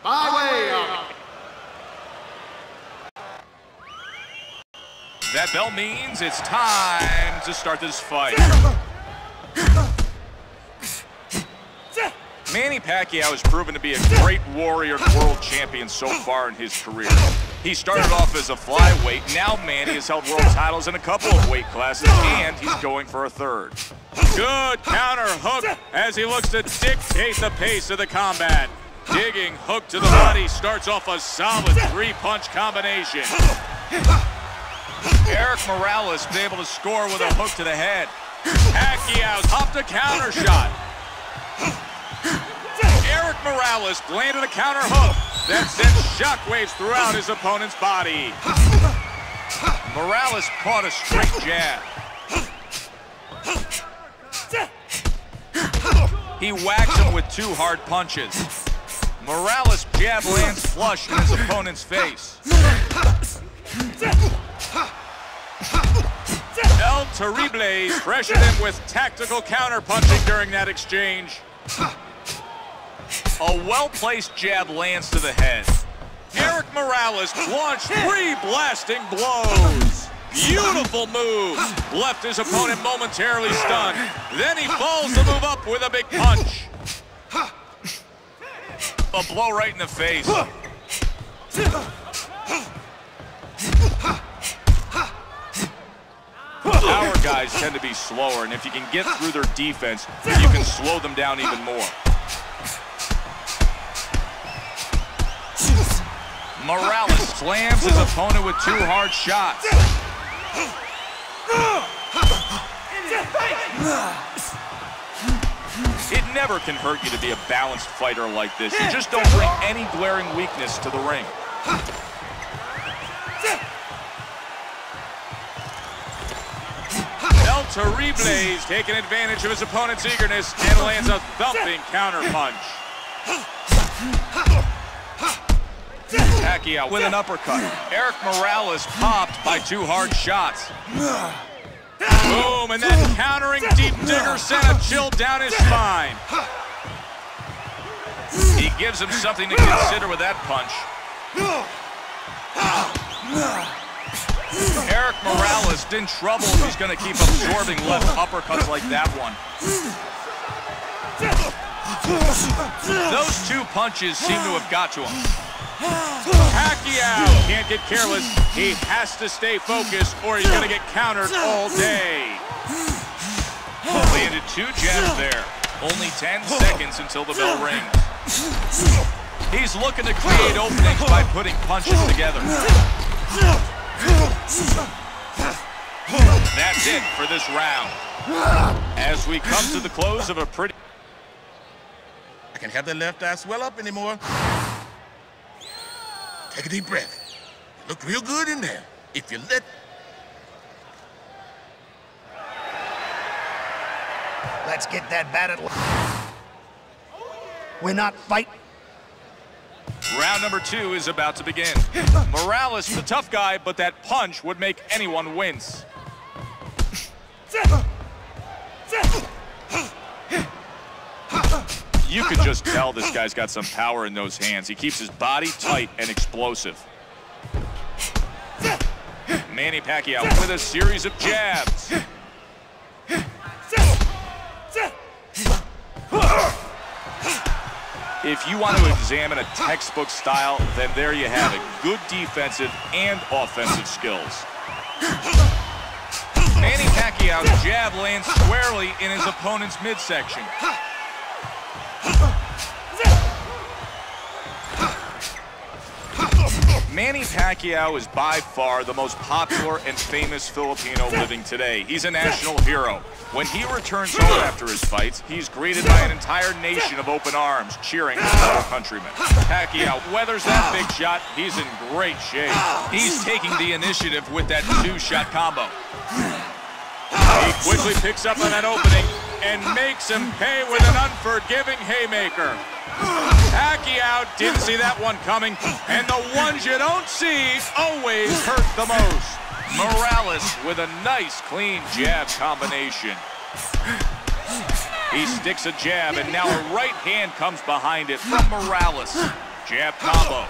By way of... That bell means it's time to start this fight. Manny Pacquiao has proven to be a great warrior and world champion so far in his career. He started off as a flyweight. Now Manny has held world titles in a couple of weight classes, and he's going for a third. Good counter hook as he looks to dictate the pace of the combat. Digging hook to the body starts off a solid three-punch combination. Erik Morales been able to score with a hook to the head. Pacquiao's hopped a counter shot. Erik Morales landed a counter hook that sent shockwaves throughout his opponent's body. Morales caught a straight jab. He whacks him with two hard punches. Morales' jab lands flush in his opponent's face. El Terrible pressured him with tactical counter-punching during that exchange. A well-placed jab lands to the head. Erik Morales launched three blasting blows. Beautiful move. Left his opponent momentarily stunned. Then he follows the move up with a big punch. A blow right in the face. Our guys tend to be slower, and if you can get through their defense, you can slow them down even more. Morales slams his opponent with two hard shots. It never can hurt you to be a balanced fighter like this. You just don't bring any glaring weakness to the ring. El Terrible's taking advantage of his opponent's eagerness and lands a thumping counterpunch. Pacquiao with an uppercut. Erik Morales popped by two hard shots. Boom, and that countering deep digger sent a chill down his spine. He gives him something to consider with that punch. Erik Morales in trouble if he's going to keep absorbing left uppercuts like that one. Those two punches seem to have got to him. Pacquiao can't get careless. He has to stay focused or he's going to get countered all day. Landed two jabs there. Only 10 seconds until the bell rings. He's looking to create openings by putting punches together. That's it for this round. As we come to the close of a pretty... I can't have that left eye swell up anymore. Take a deep breath. You look real good in there. If you let... Let's get that batted. We're not fighting. Round number 2 is about to begin. Morales, the tough guy, but that punch would make anyone wince. You could just tell this guy's got some power in those hands. He keeps his body tight and explosive. Manny Pacquiao with a series of jabs. If you want to examine a textbook style, then there you have it. Good defensive and offensive skills. Manny Pacquiao's jab lands squarely in his opponent's midsection. Manny Pacquiao is by far the most popular and famous Filipino living today. He's a national hero. When he returns home after his fights, he's greeted by an entire nation of open arms cheering his fellow countrymen. Pacquiao weathers that big shot. He's in great shape. He's taking the initiative with that two-shot combo. He quickly picks up on that opening and makes him pay with an unforgiving haymaker. Pacquiao didn't see that one coming, and the ones you don't see always hurt the most. Morales with a nice, clean jab combination. He sticks a jab, and now a right hand comes behind it from Morales. Jab combo.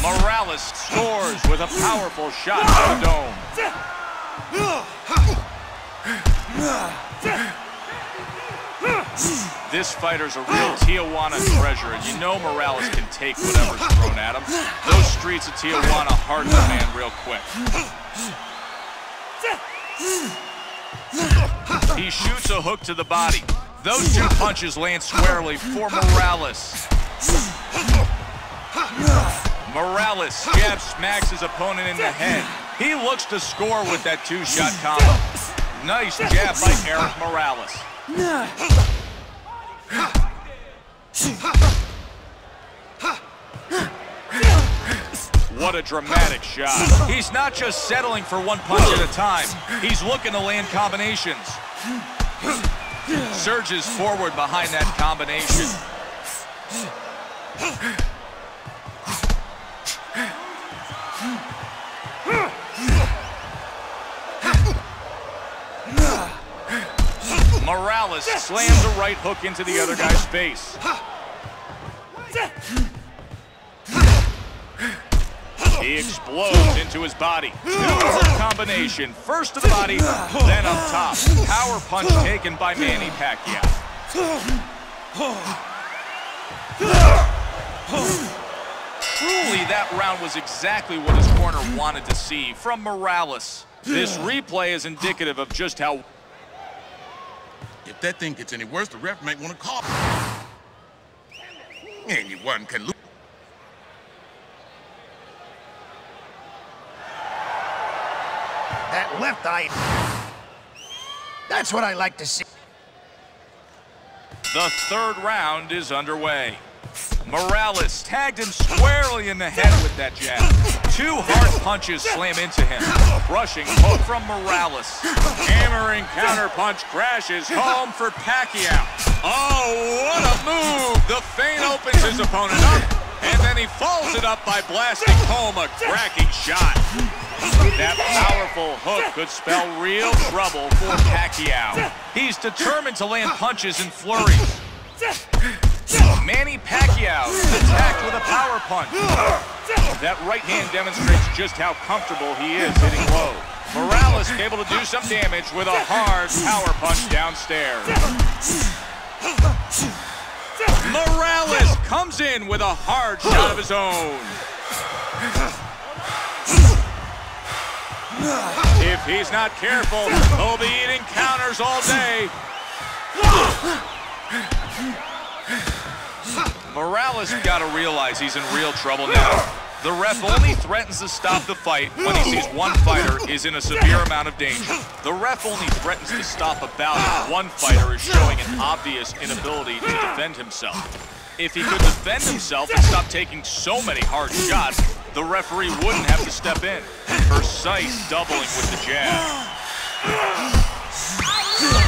Morales scores with a powerful shot to the dome. This fighter's a real Tijuana treasure. You know Morales can take whatever's thrown at him. Those streets of Tijuana harden the man real quick. He shoots a hook to the body. Those two punches land squarely for Morales. Morales jab smacks his opponent in the head. He looks to score with that two-shot combo. Nice jab by Erik Morales. What a dramatic shot. He's not just settling for one punch at a time. He's looking to land combinations. Surges forward behind that combination. Morales slams a right hook into the other guy's face. He explodes into his body. Two-hook combination. First to the body, then up top. Power punch taken by Manny Pacquiao. Truly, that round was exactly what his corner wanted to see from Morales. This replay is indicative of just how... If that thing gets any worse, the ref might want to call. Anyone can lose. That left eye. That's what I like to see. The third round is underway. Morales tagged him squarely in the head with that jab. Two hard punches slam into him. Rushing hook from Morales. Hammering counterpunch crashes home for Pacquiao. Oh, what a move! The feint opens his opponent up, and then he follows it up by blasting home a cracking shot. That powerful hook could spell real trouble for Pacquiao. He's determined to land punches and flurries. Manny Pacquiao attacked with a power punch. That right hand demonstrates just how comfortable he is hitting low. Morales able to do some damage with a hard power punch downstairs. Morales comes in with a hard shot of his own. If he's not careful, he'll be eating counters all day. Morales got to realize he's in real trouble now. The ref only threatens to stop the fight when he sees one fighter is in a severe amount of danger. The ref only threatens to stop a bout if one fighter is showing an obvious inability to defend himself. If he could defend himself and stop taking so many hard shots, the referee wouldn't have to step in. Precise doubling with the jab.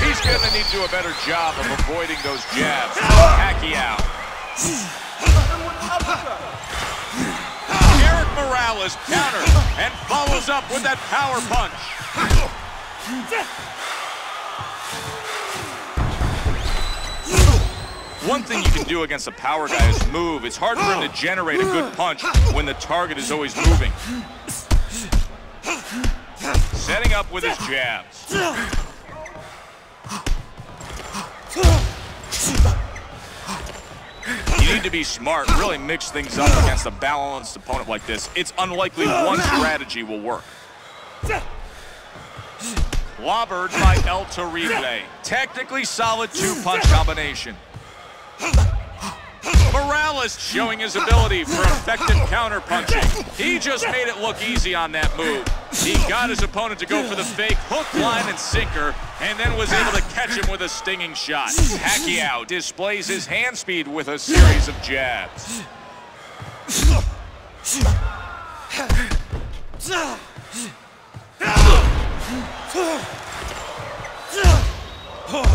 He's going to need to do a better job of avoiding those jabs. Pacquiao. Erik Morales counters and follows up with that power punch. One thing you can do against a power guy is move. It's hard for him to generate a good punch when the target is always moving. Setting up with his jabs. You need to be smart, really mix things up against a balanced opponent like this. It's unlikely one strategy will work. Clobbered by El Terrible. Technically solid two-punch combination. Morales showing his ability for effective counter-punching. He just made it look easy on that move. He got his opponent to go for the fake hook, line, and sinker, and then was able to catch him with a stinging shot. Pacquiao displays his hand speed with a series of jabs.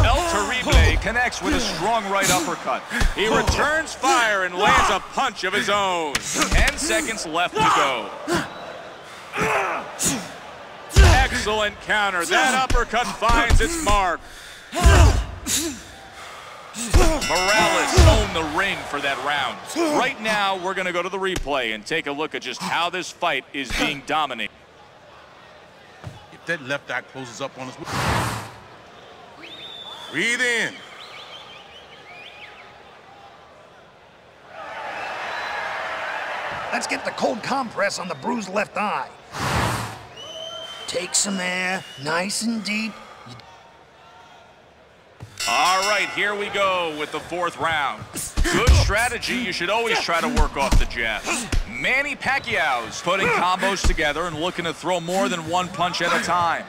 El Terrible connects with a strong right uppercut. He returns fire and lands a punch of his own. 10 seconds left to go. Excellent counter. That uppercut finds its mark. Morales owned the ring for that round. Right now, we're going to go to the replay and take a look at just how this fight is being dominated. If that left eye closes up on us, breathe in. Let's get the cold compress on the bruised left eye. Take some air, nice and deep. All right, here we go with the fourth round. Good strategy. You should always try to work off the jab. Manny Pacquiao's putting combos together and looking to throw more than one punch at a time.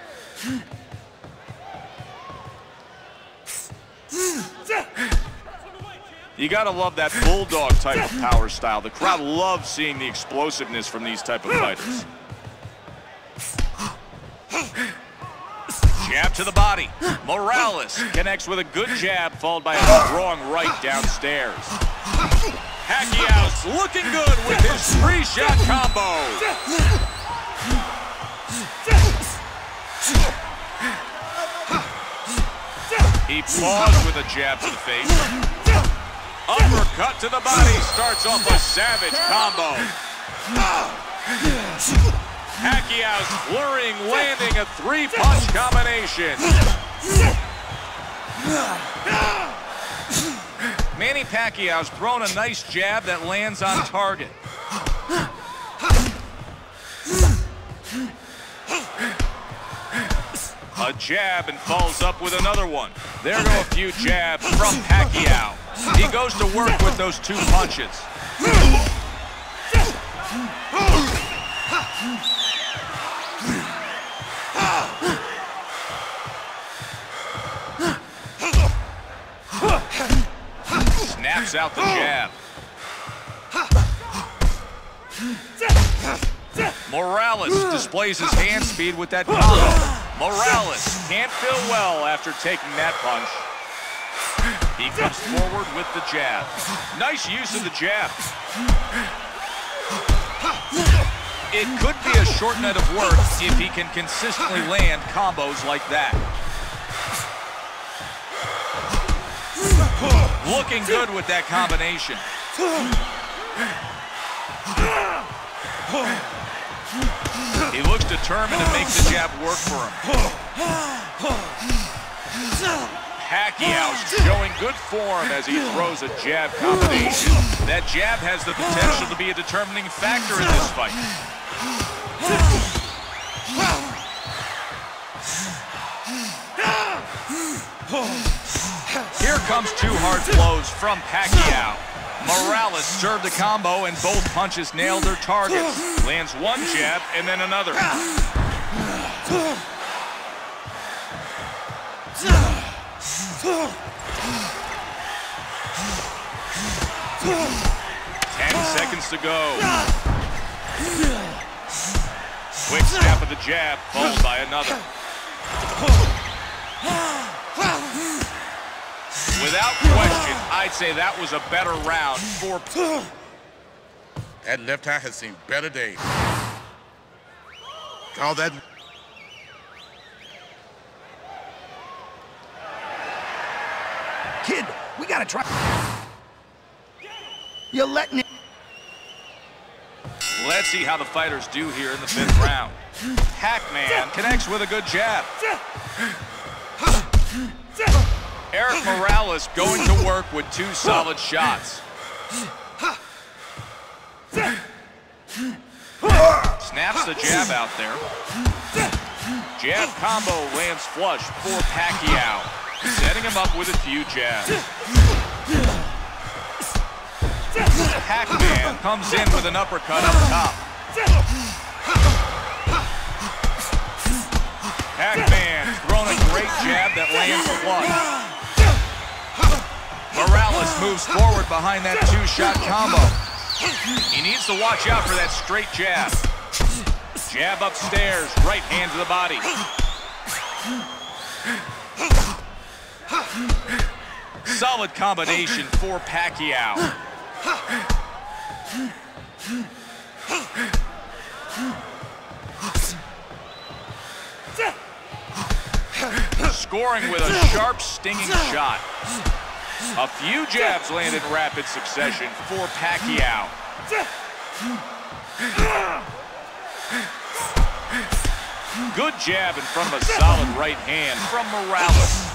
You gotta love that bulldog type of power style. The crowd loves seeing the explosiveness from these type of fighters. Jab to the body. Morales connects with a good jab, followed by a strong right downstairs. Pacquiao's looking good with his three-shot combo. He paused with a jab to the face. Uppercut to the body starts off a savage combo. Pacquiao's flurrying, landing a three-punch combination. Manny Pacquiao's thrown a nice jab that lands on target. A jab and follows up with another one. There go a few jabs from Pacquiao. He goes to work with those two punches. Snaps out the jab. Morales displays his hand speed with that combo. Morales can't feel well after taking that punch. He comes forward with the jab. Nice use of the jab. It could be a short night of work if he can consistently land combos like that. Looking good with that combination. He looks determined to make the jab work for him. Pacquiao's showing good form as he throws a jab combination. That jab has the potential to be a determining factor in this fight. Here comes two hard blows from Pacquiao. Morales served the combo and both punches nailed their targets. Lands one jab and then another. 10 seconds to go. Quick snap of the jab, followed by another. Without question, I'd say that was a better round for... That left eye has seen better days. Call that... Kid, we gotta try... You're letting it... Let's see how the fighters do here in the fifth round. Pac-Man connects with a good jab. Erik Morales going to work with two solid shots. Snaps the jab out there. Jab combo lands flush for Pacquiao, setting him up with a few jabs. Pac-Man comes in with an uppercut up top. Pac-Man throwing a great jab that lands flush. Morales moves forward behind that two-shot combo. He needs to watch out for that straight jab. Jab upstairs, right hand to the body. Solid combination for Pacquiao. Scoring with a sharp, stinging shot. A few jabs land in rapid succession for Pacquiao. Good jab in front of a solid right hand from Morales.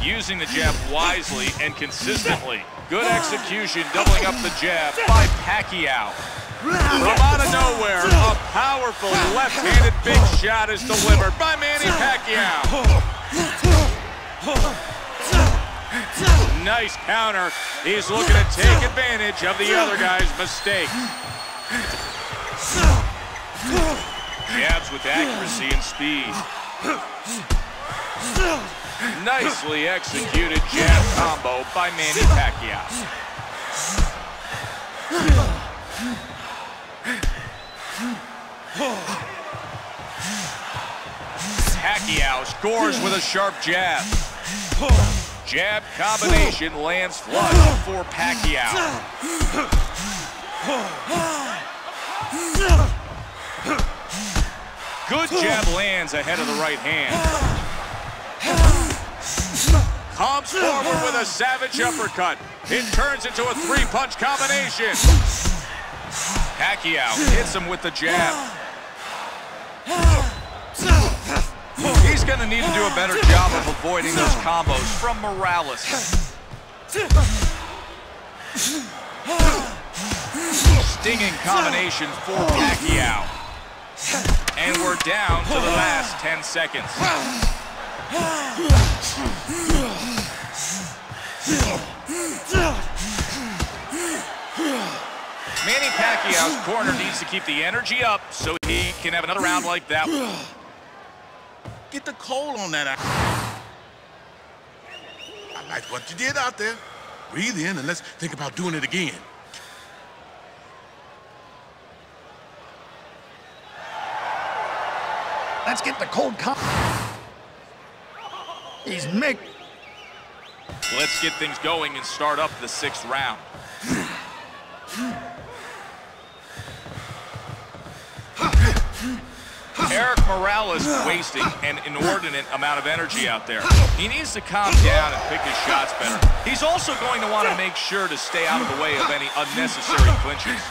Using the jab wisely and consistently. Good execution, doubling up the jab by Pacquiao. From out of nowhere, a powerful left-handed big shot is delivered by Manny Pacquiao. Nice counter. He's looking to take advantage of the other guy's mistake. Jabs with accuracy and speed. Nicely executed jab combo by Manny Pacquiao. Pacquiao scores with a sharp jab. Jab combination lands flush for Pacquiao. Good jab lands ahead of the right hand. Comes forward with a savage uppercut. It turns into a three-punch combination. Pacquiao hits him with the jab. He's going to need to do a better job of avoiding those combos from Morales. Stinging combination for Pacquiao. And we're down to the last 10 seconds. Manny Pacquiao's corner needs to keep the energy up so he can have another round like that. Get the coal on that. I like what you did out there. Breathe in and let's think about doing it again. Let's get the cold He's Mick. Let's get things going and start up the 6th round. Erik Morales wasting an inordinate amount of energy out there. He needs to calm down and pick his shots better. He's also going to want to make sure to stay out of the way of any unnecessary clinches.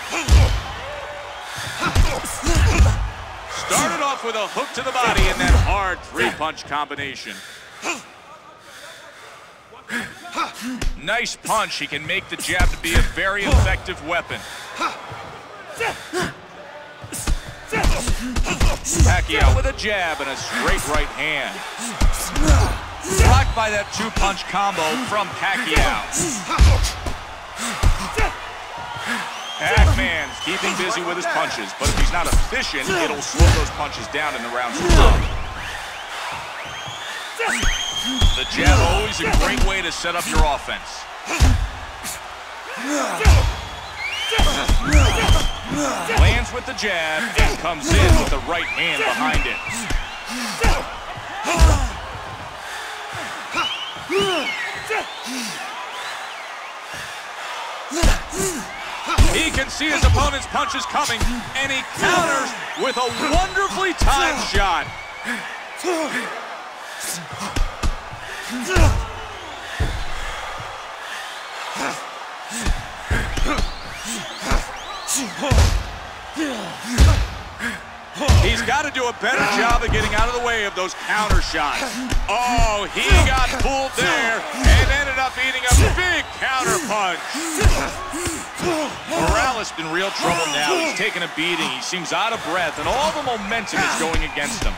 Started off with a hook to the body and that hard three-punch combination. Nice punch. He can make the jab to be a very effective weapon. Pacquiao with a jab and a straight right hand. Blocked by that two-punch combo from Pacquiao. Pac-Man's keeping busy with his punches, but if he's not efficient, it'll slow those punches down in the rounds to come. The jab always a great way to set up your offense. Lands with the jab and comes in with the right hand behind it. He can see his opponent's punches coming, and he counters with a wonderfully timed shot. He's got to do a better job of getting out of the way of those counter shots. Oh, he got pulled there and ended up eating a big counter punch. Corrales in real trouble now. He's taking a beating. He seems out of breath, and all the momentum is going against him.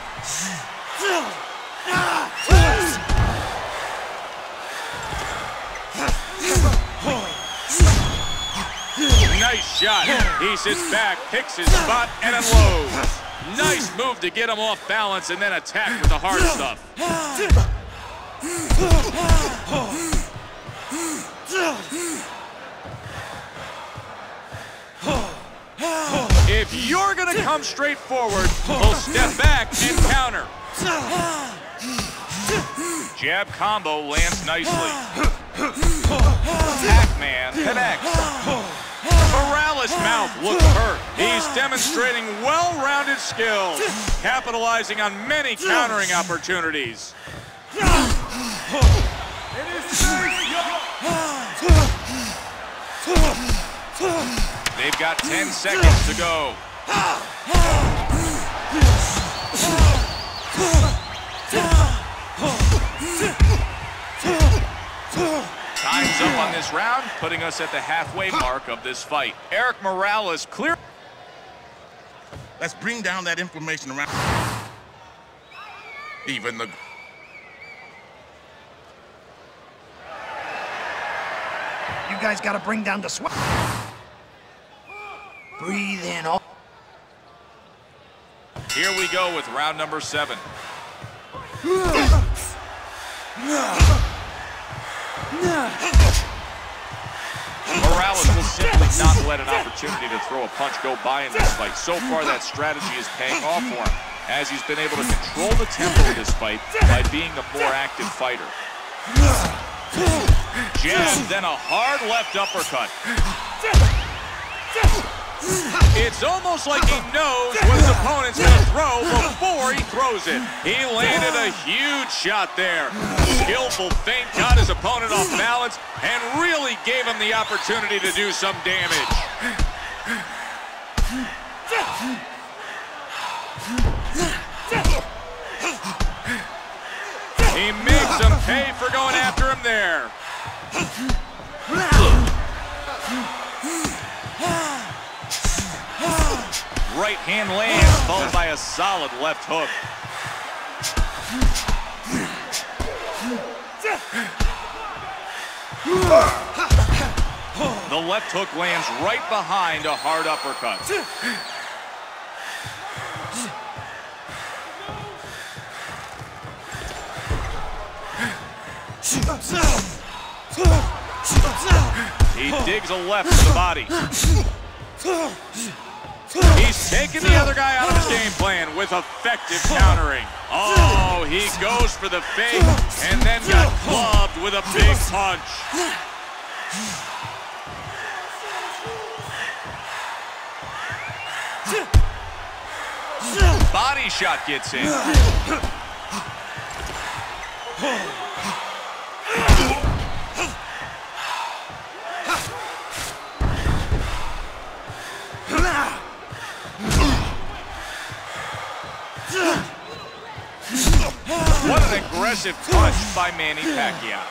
Nice shot. He sits back, picks his spot, and unloads. Nice move to get him off balance and then attack with the hard stuff. If you're going to come straight forward, he'll step back and counter. Jab combo lands nicely. Pac-Man connects. Morales' mouth looks hurt. He's demonstrating well-rounded skills, capitalizing on many countering opportunities. They've got 10 seconds to go. Time's up on this round, putting us at the halfway mark of this fight. Erik Morales clear. Let's bring down that inflammation around. Even the... You guys gotta bring down the sweat. Breathe in all. Here we go with round number 7. Morales will simply not let an opportunity to throw a punch go by in this fight. So far, that strategy is paying off for him, as he's been able to control the tempo of this fight by being a more active fighter. Jab, then a hard left uppercut. It's almost like he knows what his opponent's going to throw before he throws it. He landed a huge shot there. Skillful feint got his opponent off balance and really gave him the opportunity to do some damage. He makes him pay for going after him there. Right hand lands, followed by a solid left hook. The left hook lands right behind a hard uppercut. He digs a left to the body. He's taking the other guy out of his game plan with effective countering. Oh, he goes for the fake and then got clubbed with a big punch. Body shot gets in. What an aggressive punch by Manny Pacquiao.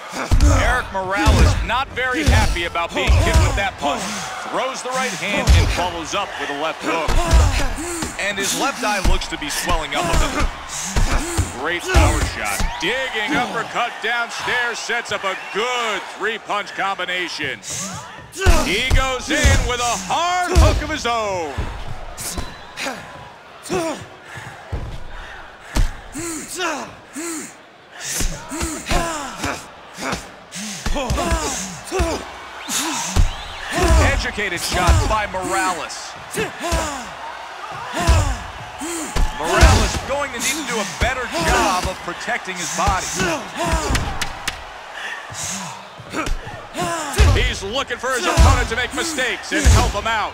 Erik Morales not very happy about being hit with that punch. Throws the right hand and follows up with a left hook. And his left eye looks to be swelling up a bit. Great power shot. Digging uppercut downstairs sets up a good three-punch combination. He goes in with a hard hook of his own. Educated shot by Morales. Morales going to need to do a better job of protecting his body. He's looking for his opponent to make mistakes and help him out.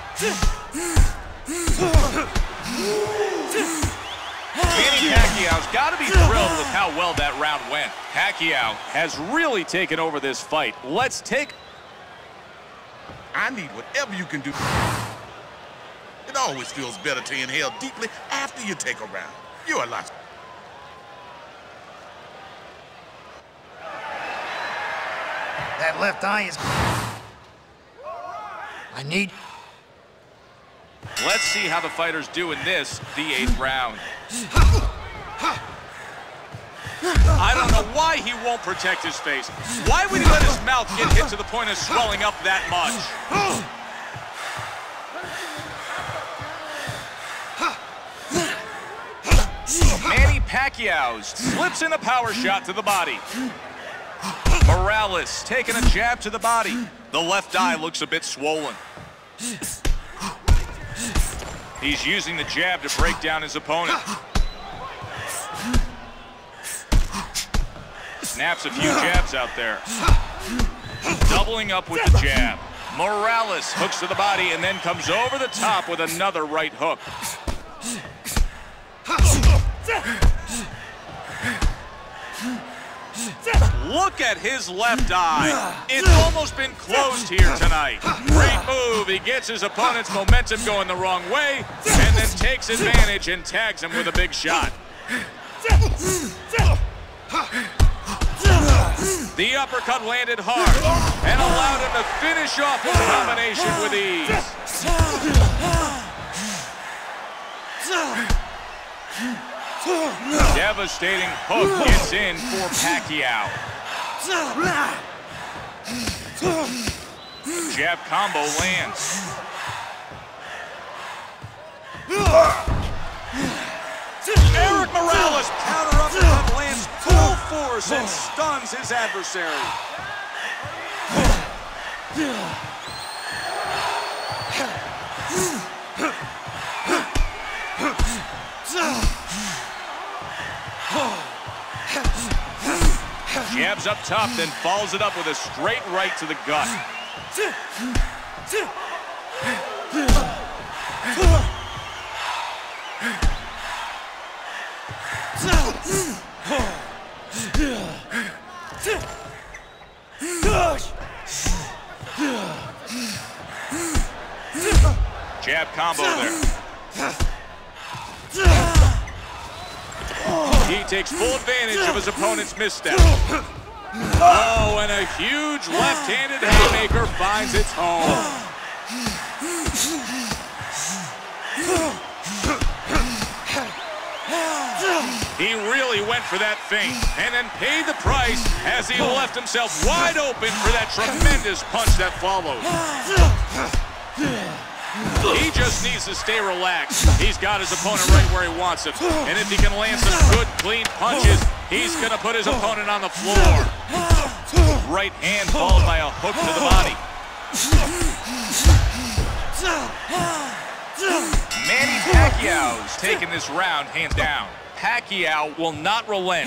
Manny Pacquiao's got to be thrilled with how well that round went. Pacquiao has really taken over this fight. Let's take... I need whatever you can do. It always feels better to inhale deeply after you take a round. You're a lot. That left eye is... I need... Let's see how the fighters do in this, the 8th round. I don't know why he won't protect his face. Why would he let his mouth get hit to the point of swelling up that much? Manny Pacquiao slips in a power shot to the body. Morales taking a jab to the body. The left eye looks a bit swollen. He's using the jab to break down his opponent. Snaps a few jabs out there. Doubling up with the jab. Morales hooks to the body and then comes over the top with another right hook. Look at his left eye. It's almost been closed here tonight. Great move. He gets his opponent's momentum going the wrong way and then takes advantage and tags him with a big shot. The uppercut landed hard and allowed him to finish off his combination with ease. Devastating hook gets in for Pacquiao. Jab combo lands. Erik Morales counter uppercut lands full force and stuns his adversary. Jabs up top, then follows it up with a straight right to the gut. Jab combo there. He takes full advantage of his opponent's misstep. Oh, and a huge left-handed haymaker finds its home. He really went for that feint and then paid the price as he left himself wide open for that tremendous punch that followed. He just needs to stay relaxed. He's got his opponent right where he wants him. And if he can land some good, clean punches, he's going to put his opponent on the floor. Right hand followed by a hook to the body. Manny Pacquiao's taking this round hands down. Pacquiao will not relent.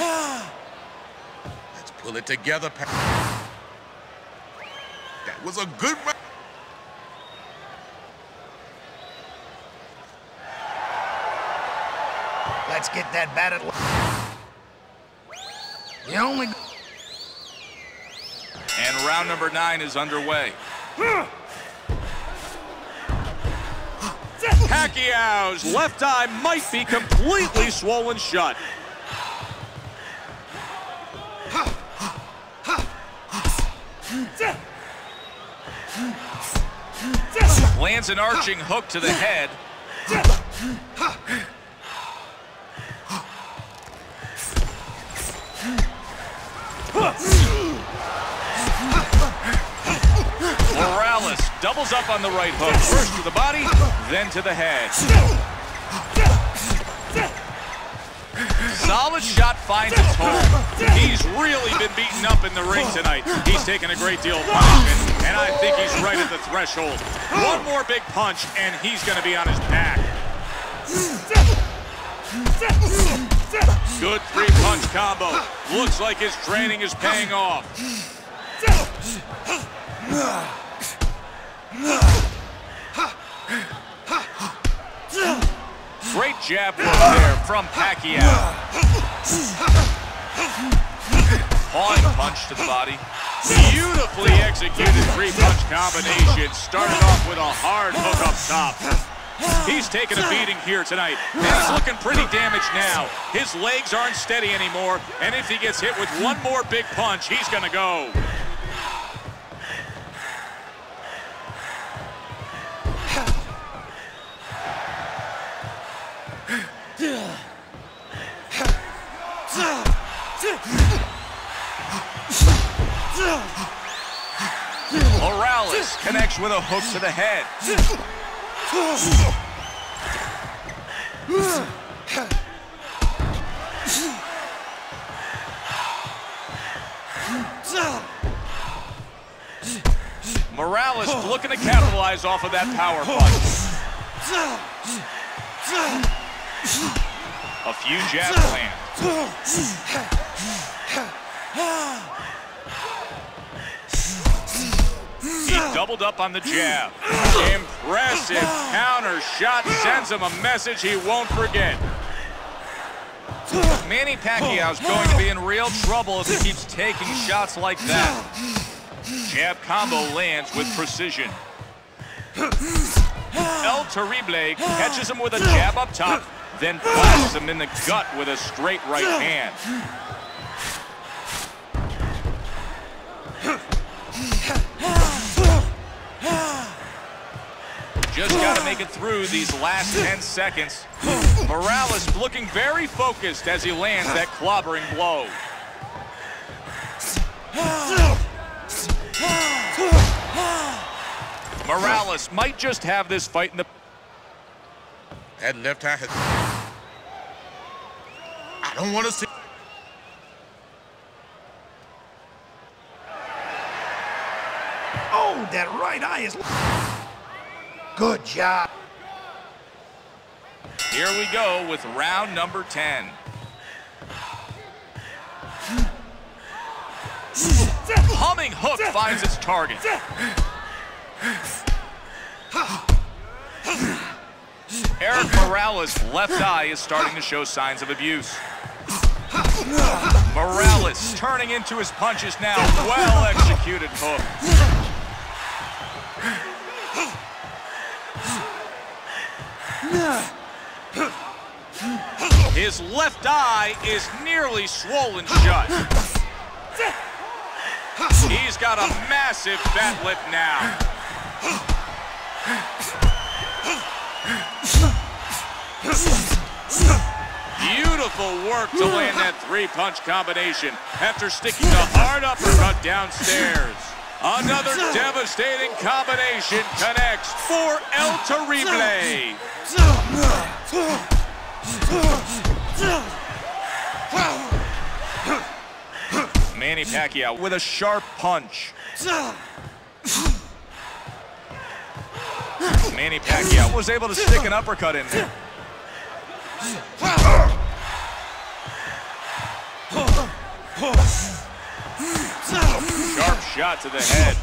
Let's pull it together, Pacquiao. That was a good round. Let's get that batted. The only. And round number 9 is underway. Pacquiao's left eye might be completely swollen shut. Lands an arching hook to the head. Corrales doubles up on the right hook. First to the body, then to the head. Solid shot finds its home. He's really been beaten up in the ring tonight. He's taken a great deal of punishment, and I think he's right at the threshold. One more big punch, and he's going to be on his back. Good 3-punch combo. Looks like his training is paying off. Great jab work there from Pacquiao. Pawing punch to the body. Beautifully executed 3-punch combination. Started off with a hard hook up top. He's taking a beating here tonight, and he's looking pretty damaged now. His legs aren't steady anymore, and if he gets hit with one more big punch, he's gonna go. Corrales connects with a hook to the head. Morales looking to capitalize off of that power punch. A few jabs land. He doubled up on the jab. Impressive counter shot sends him a message he won't forget. Manny Pacquiao's going to be in real trouble if he keeps taking shots like that. Jab combo lands with precision. El Terrible catches him with a jab up top, then blasts him in the gut with a straight right hand. Just got to make it through these last 10 seconds. Morales looking very focused as he lands that clobbering blow. Morales might just have this fight in the... That left eye has... I don't want to see... Oh, that right eye is... Good job. Here we go with round number 10. Humming hook finds its target. Erik Morales' left eye is starting to show signs of abuse. Morales turning into his punches now. Well-executed hook. His left eye is nearly swollen shut. He's got a massive bat lip now. Beautiful work to land that three-punch combination after sticking a hard uppercut downstairs. Another devastating combination connects for El Terrible. Manny Pacquiao with a sharp punch. Manny Pacquiao was able to stick an uppercut in there. Sharp shot to the head.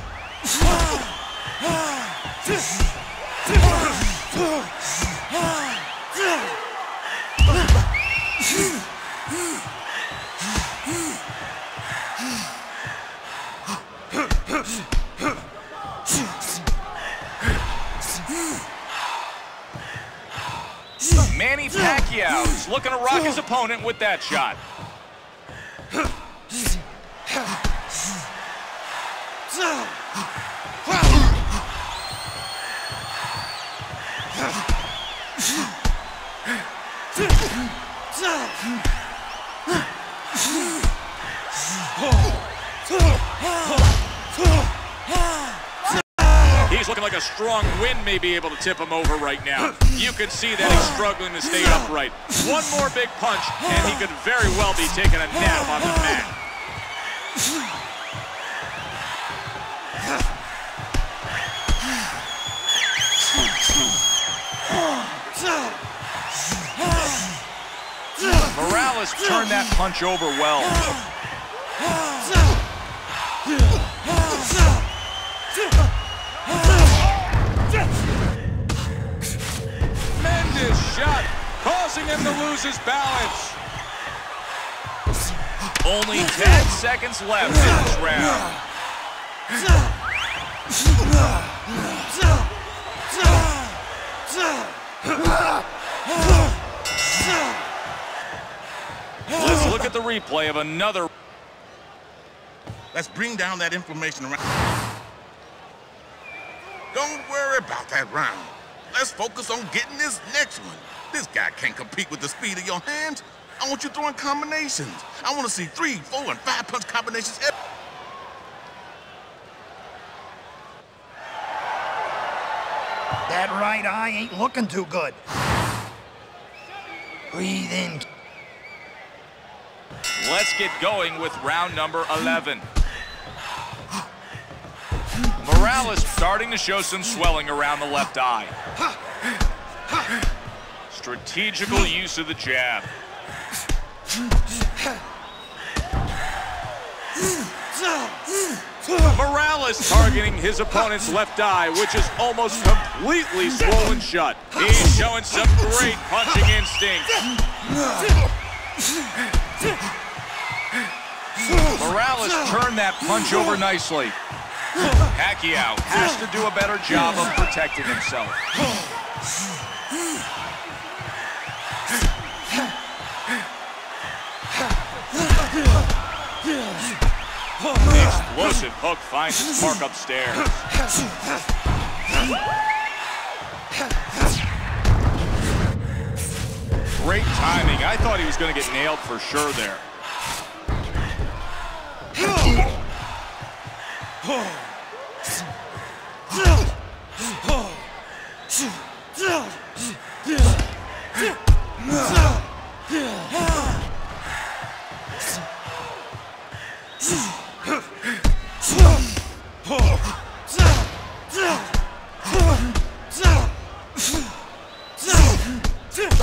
Manny Pacquiao is looking to rock his opponent with that shot. He's looking like a strong wind may be able to tip him over right now. You can see that he's struggling to stay upright. One more big punch, and he could very well be taking a nap on the mat. Morales turned that punch over well. Tremendous shot, causing him to lose his balance. Only 10 seconds left in this round. Let's look at the replay of another. Let's bring down that inflammation around. Don't worry about that round. Let's focus on getting this next one. This guy can't compete with the speed of your hands. I want you throwing combinations. I want to see 3, 4, and 5 punch combinations. That right eye ain't looking too good. Breathe in. Let's get going with round number 11. Morales starting to show some swelling around the left eye. Strategical use of the jab. Morales targeting his opponent's left eye, which is almost completely swollen shut. He's showing some great punching instinct. Corrales turned that punch over nicely. Pacquiao has to do a better job of protecting himself. The explosive hook finds its mark upstairs. Great timing. I thought he was going to get nailed for sure there.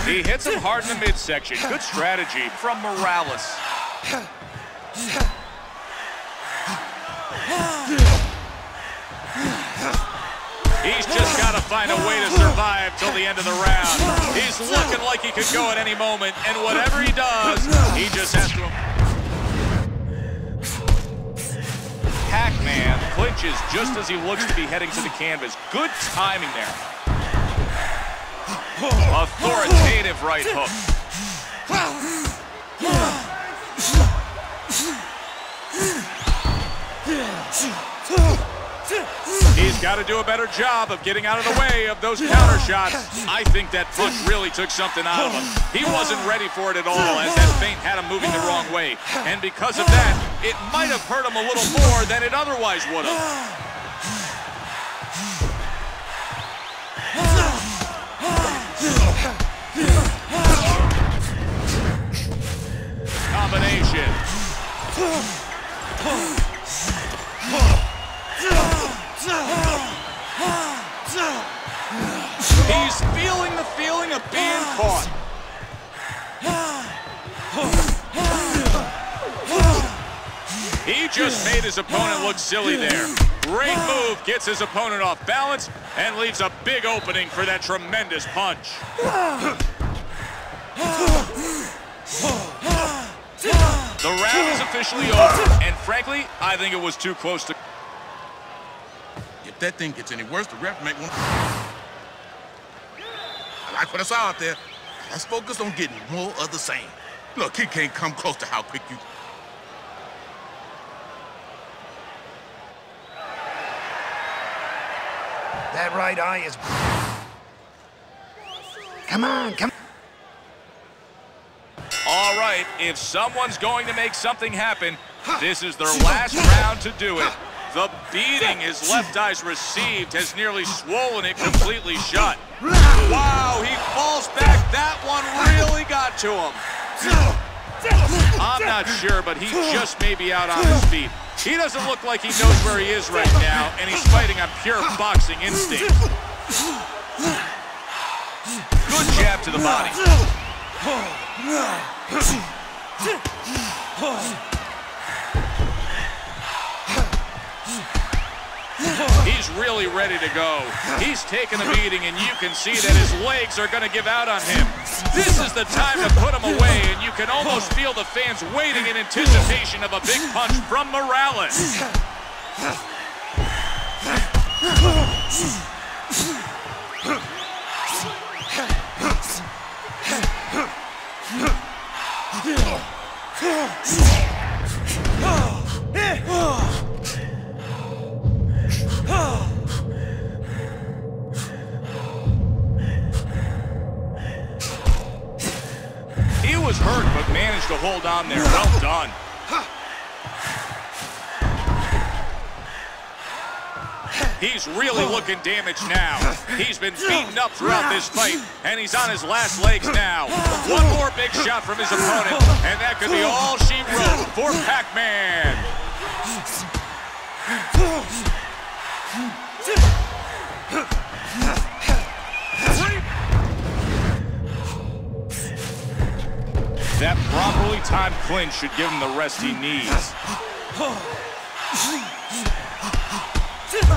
He hits him hard in the midsection. Good strategy from Morales. He's just got to find a way to survive till the end of the round. He's looking like he could go at any moment, and whatever he does, he just has to... Pac-Man clinches just as he looks to be heading to the canvas. Good timing there. Authoritative right hook. He's got to do a better job of getting out of the way of those counter shots. I think that punch really took something out of him. He wasn't ready for it at all, as that feint had him moving the wrong way. And because of that, it might have hurt him a little more than it otherwise would have. Combination. He's feeling the feeling of being caught. He just made his opponent look silly there. Great move, gets his opponent off balance and leaves a big opening for that tremendous punch. The round is officially over, and frankly, I think it was too close to... If that thing gets any worse, the ref might want... I like what I saw out there. Let's focus on getting more of the same. Look, he can't come close to how quick you... That right eye is... Come on, come on. All right, if someone's going to make something happen, this is their last round to do it. The beating his left eye's received has nearly swollen it completely shut. Wow, he falls back. That one really got to him. I'm not sure, but he just may be out on his feet. He doesn't look like he knows where he is right now, and he's fighting on pure boxing instinct. Good jab to the body. He's really ready to go. He's taking the beating, and you can see that his legs are going to give out on him. This is the time to put him away, and you can almost feel the fans waiting in anticipation of a big punch from Morales. He was hurt, but managed to hold on there. Well done. He's really looking damaged now. He's been beaten up throughout this fight, and he's on his last legs now. One more big shot from his opponent, and that could be all she wrote for Pac-Man. That properly timed clinch should give him the rest he needs.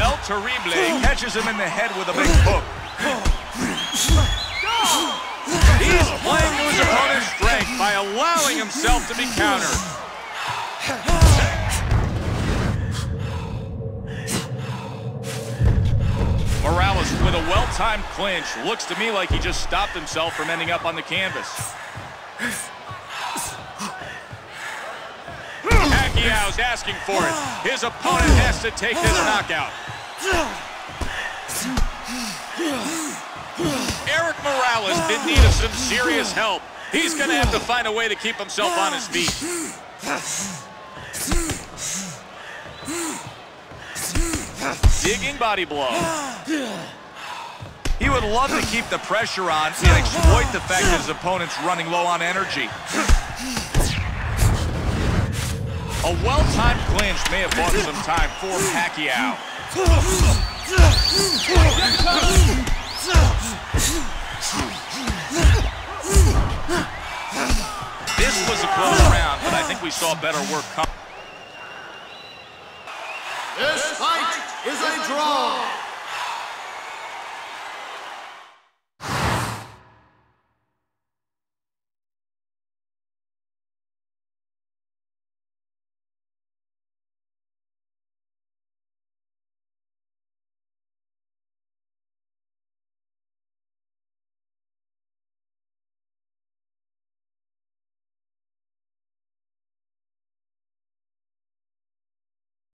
El Terrible catches him in the head with a big hook. He's playing to his opponent's strength by allowing himself to be countered. Corrales with a well-timed clinch. Looks to me like he just stopped himself from ending up on the canvas. Pacquiao's asking for it. His opponent has to take this knockout. Erik Morales in need of some serious help. He's going to have to find a way to keep himself on his feet. Digging body blow. He would love to keep the pressure on and exploit the fact that his opponent's running low on energy. A well-timed clinch may have bought some time for Pacquiao. This was a close round, but I think we saw better work come. This fight is a draw.